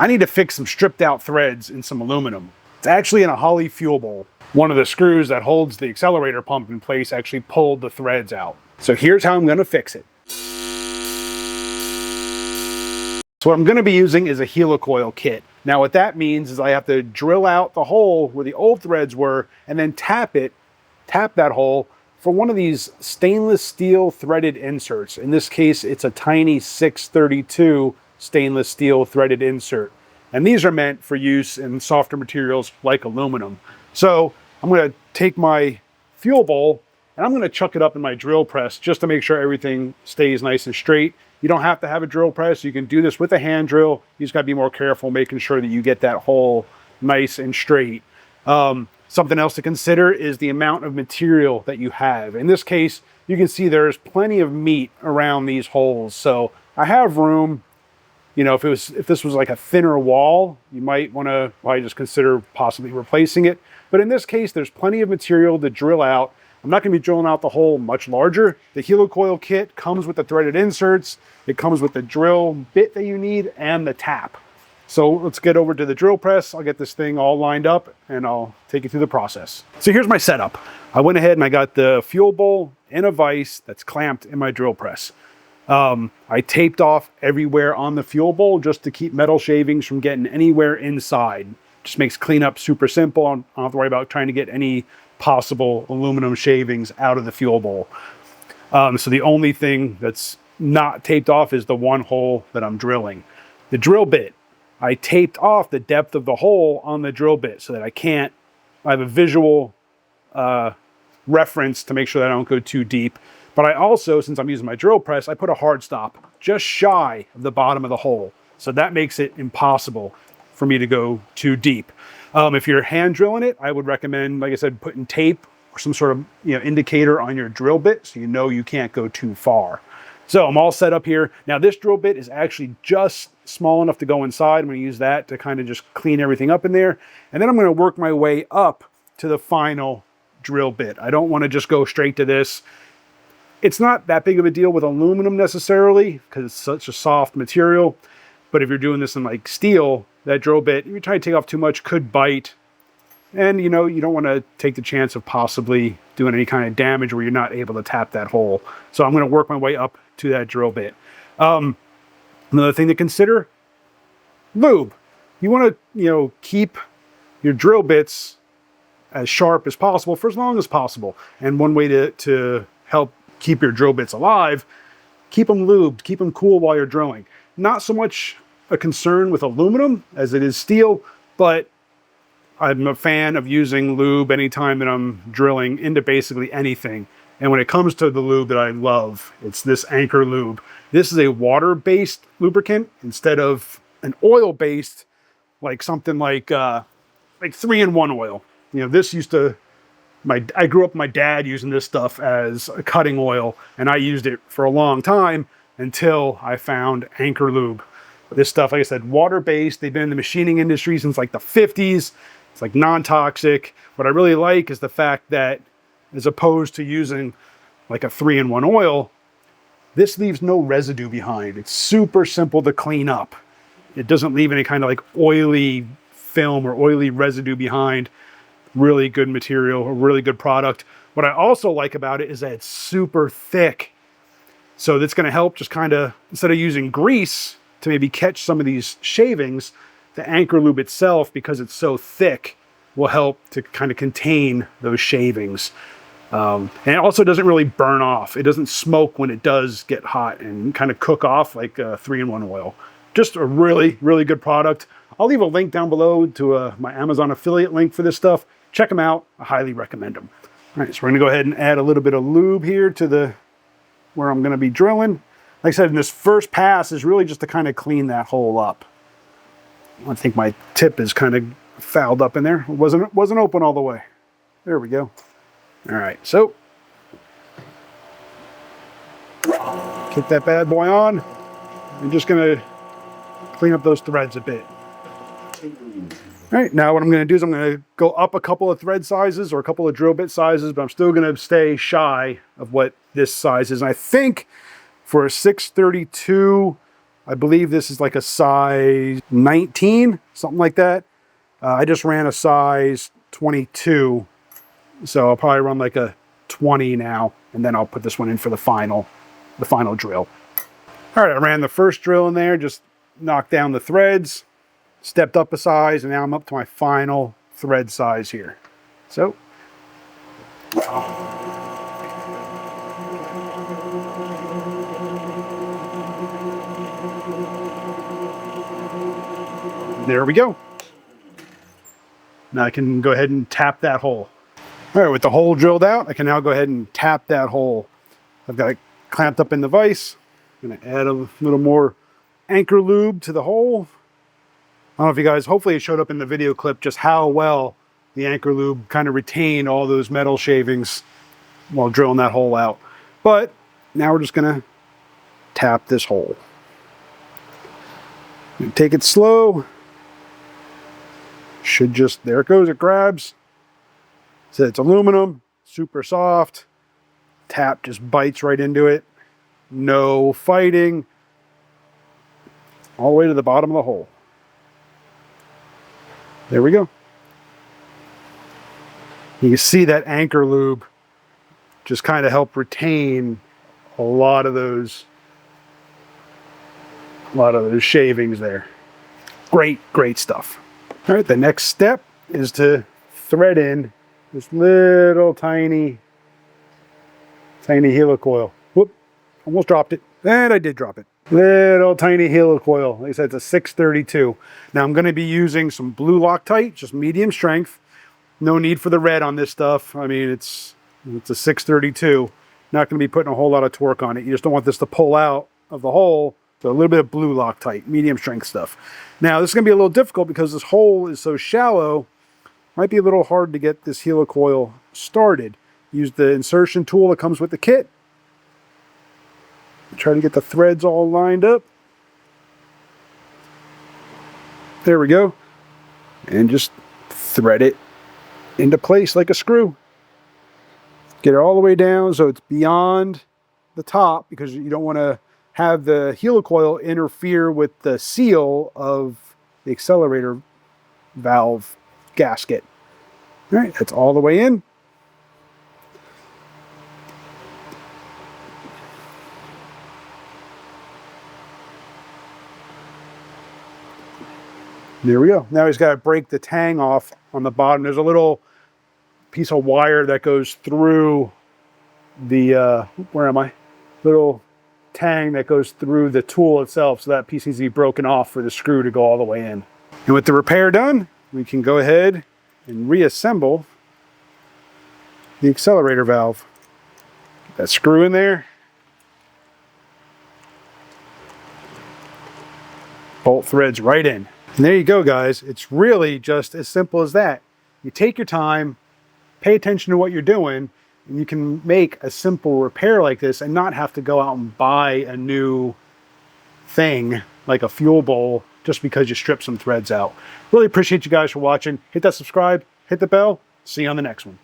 I need to fix some stripped out threads in some aluminum. It's actually in a Holley Fuel Bowl. One of the screws that holds the accelerator pump in place actually pulled the threads out. So here's how I'm gonna fix it. So what I'm gonna be using is a HELICOIL kit. Now what that means is I have to drill out the hole where the old threads were and then tap that hole for one of these stainless steel threaded inserts. In this case, it's a tiny 632 stainless steel threaded insert. And these are meant for use in softer materials like aluminum. So I'm gonna take my fuel bowl and I'm gonna chuck it up in my drill press just to make sure everything stays nice and straight. You don't have to have a drill press. You can do this with a hand drill. You just gotta be more careful making sure that you get that hole nice and straight. Something else to consider is the amount of material that you have. In this case, you can see there's plenty of meat around these holes. So I have room. You know, if this was like a thinner wall, you might want to probably just consider possibly replacing it. But in this case, there's plenty of material to drill out. I'm not going to be drilling out the hole much larger. The HELICOIL kit comes with the threaded inserts. It comes with the drill bit that you need and the tap. So let's get over to the drill press. I'll get this thing all lined up and I'll take you through the process. So here's my setup. I went ahead and I got the fuel bowl in a vise that's clamped in my drill press. I taped off everywhere on the fuel bowl just to keep metal shavings from getting anywhere inside. Just makes cleanup super simple. I don't have to worry about trying to get any possible aluminum shavings out of the fuel bowl. So the only thing that's not taped off is the one hole that I'm drilling. The drill bit, I taped off the depth of the hole on the drill bit so that I have a visual reference to make sure that I don't go too deep. But I also, since I'm using my drill press, I put a hard stop just shy of the bottom of the hole. So that makes it impossible for me to go too deep. If you're hand drilling it, I would recommend, like I said, putting tape or some sort of indicator on your drill bit so you know you can't go too far. So I'm all set up here. Now this drill bit is actually just small enough to go inside. I'm going to use that to kind of just clean everything up in there. And then I'm going to work my way up to the final drill bit. I don't want to just go straight to this. It's not that big of a deal with aluminum necessarily because it's such a soft material. But if you're doing this in like steel, that drill bit, if you try to take off too much, could bite. And you don't want to take the chance of possibly doing any kind of damage where you're not able to tap that hole. So I'm going to work my way up to that drill bit. Another thing to consider, lube. You want to, keep your drill bits as sharp as possible for as long as possible. And one way to help keep your drill bits alive, keep them lubed, keep them cool while you're drilling. Not so much a concern with aluminum as it is steel, but I'm a fan of using lube anytime that I'm drilling into basically anything. And when it comes to the lube that I love, it's this Anchor lube. This is a water-based lubricant instead of an oil-based, like something like 3-in-1 oil. This used to, I grew up with my dad using this stuff as a cutting oil, and I used it for a long time until I found Anchor lube. This stuff, like I said, water-based. They've been in the machining industry since like the 50s. It's like non-toxic. What I really like is the fact that as opposed to using like a 3-in-1 oil, this leaves no residue behind. It's super simple to clean up. It doesn't leave any kind of like oily film or oily residue behind. Really good material, a really good product. What I also like about it is that it's super thick. So that's going to help just kind of, instead of using grease to maybe catch some of these shavings, the Anchor lube itself, because it's so thick, will help to kind of contain those shavings. And it also doesn't really burn off. It doesn't smoke when it does get hot and kind of cook off like a 3-in-1 oil. Just a really, really good product. I'll leave a link down below to my Amazon affiliate link for this stuff. Check them out. I highly recommend them. All right, so we're going to go ahead and add a little bit of lube here to where I'm going to be drilling. Like I said, in this first pass is really just to kind of clean that hole up. I think my tip is kind of fouled up in there. It wasn't open all the way. There we go. All right, so kick that bad boy on. I'm just going to clean up those threads a bit. All right, now what I'm going to do is I'm going to go up a couple of thread sizes or a couple of drill bit sizes, but I'm still going to stay shy of what this size is. And I think for a 632, I believe this is like a size 19, something like that. I just ran a size 22, so I'll probably run like a 20 now, and then I'll put this one in for the final drill. All right, I ran the first drill in there, just knocked down the threads, stepped up a size, and now I'm up to my final thread size here. So, there we go. Now I can go ahead and tap that hole. All right, with the hole drilled out, I can now go ahead and tap that hole. I've got it clamped up in the vise. I'm gonna add a little more anchor lube to the hole. I don't know if you guys, hopefully it showed up in the video clip just how well the anchor lube kind of retained all those metal shavings while drilling that hole out. But now we're just gonna tap this hole. Take it slow. Should just, there it goes, it grabs. So it's aluminum, super soft. Tap just bites right into it. No fighting. All the way to the bottom of the hole. There we go. You can see that anchor lube just kind of help retain a lot of those shavings there. Great, great stuff. All right, the next step is to thread in this little tiny helicoil. Whoop, almost dropped it. And I did drop it. Little tiny helicoil. Like I said, it's a 632. Now I'm going to be using some blue Loctite, just medium strength. No need for the red on this stuff. I mean, it's a 632. Not going to be putting a whole lot of torque on it. You just don't want this to pull out of the hole. So a little bit of blue Loctite, medium strength stuff. Now this is going to be a little difficult because this hole is so shallow. Might be a little hard to get this helicoil started. Use the insertion tool that comes with the kit. Try to get the threads all lined up. There we go. And just thread it into place like a screw. Get it all the way down so it's beyond the top, because you don't want to have the helicoil interfere with the seal of the accelerator valve gasket. All right, that's all the way in. There we go. Now he's got to break the tang off on the bottom. There's a little piece of wire that goes through the, where am I? Little tang that goes through the tool itself, so that piece needs to be broken off for the screw to go all the way in. And with the repair done, we can go ahead and reassemble the accelerator valve. Get that screw in there. Bolt threads right in. And there you go, guys. It's really just as simple as that. You take your time, pay attention to what you're doing, and you can make a simple repair like this and not have to go out and buy a new thing like a fuel bowl just because you strip some threads out. Really appreciate you guys for watching. Hit that subscribe, hit the bell. See you on the next one.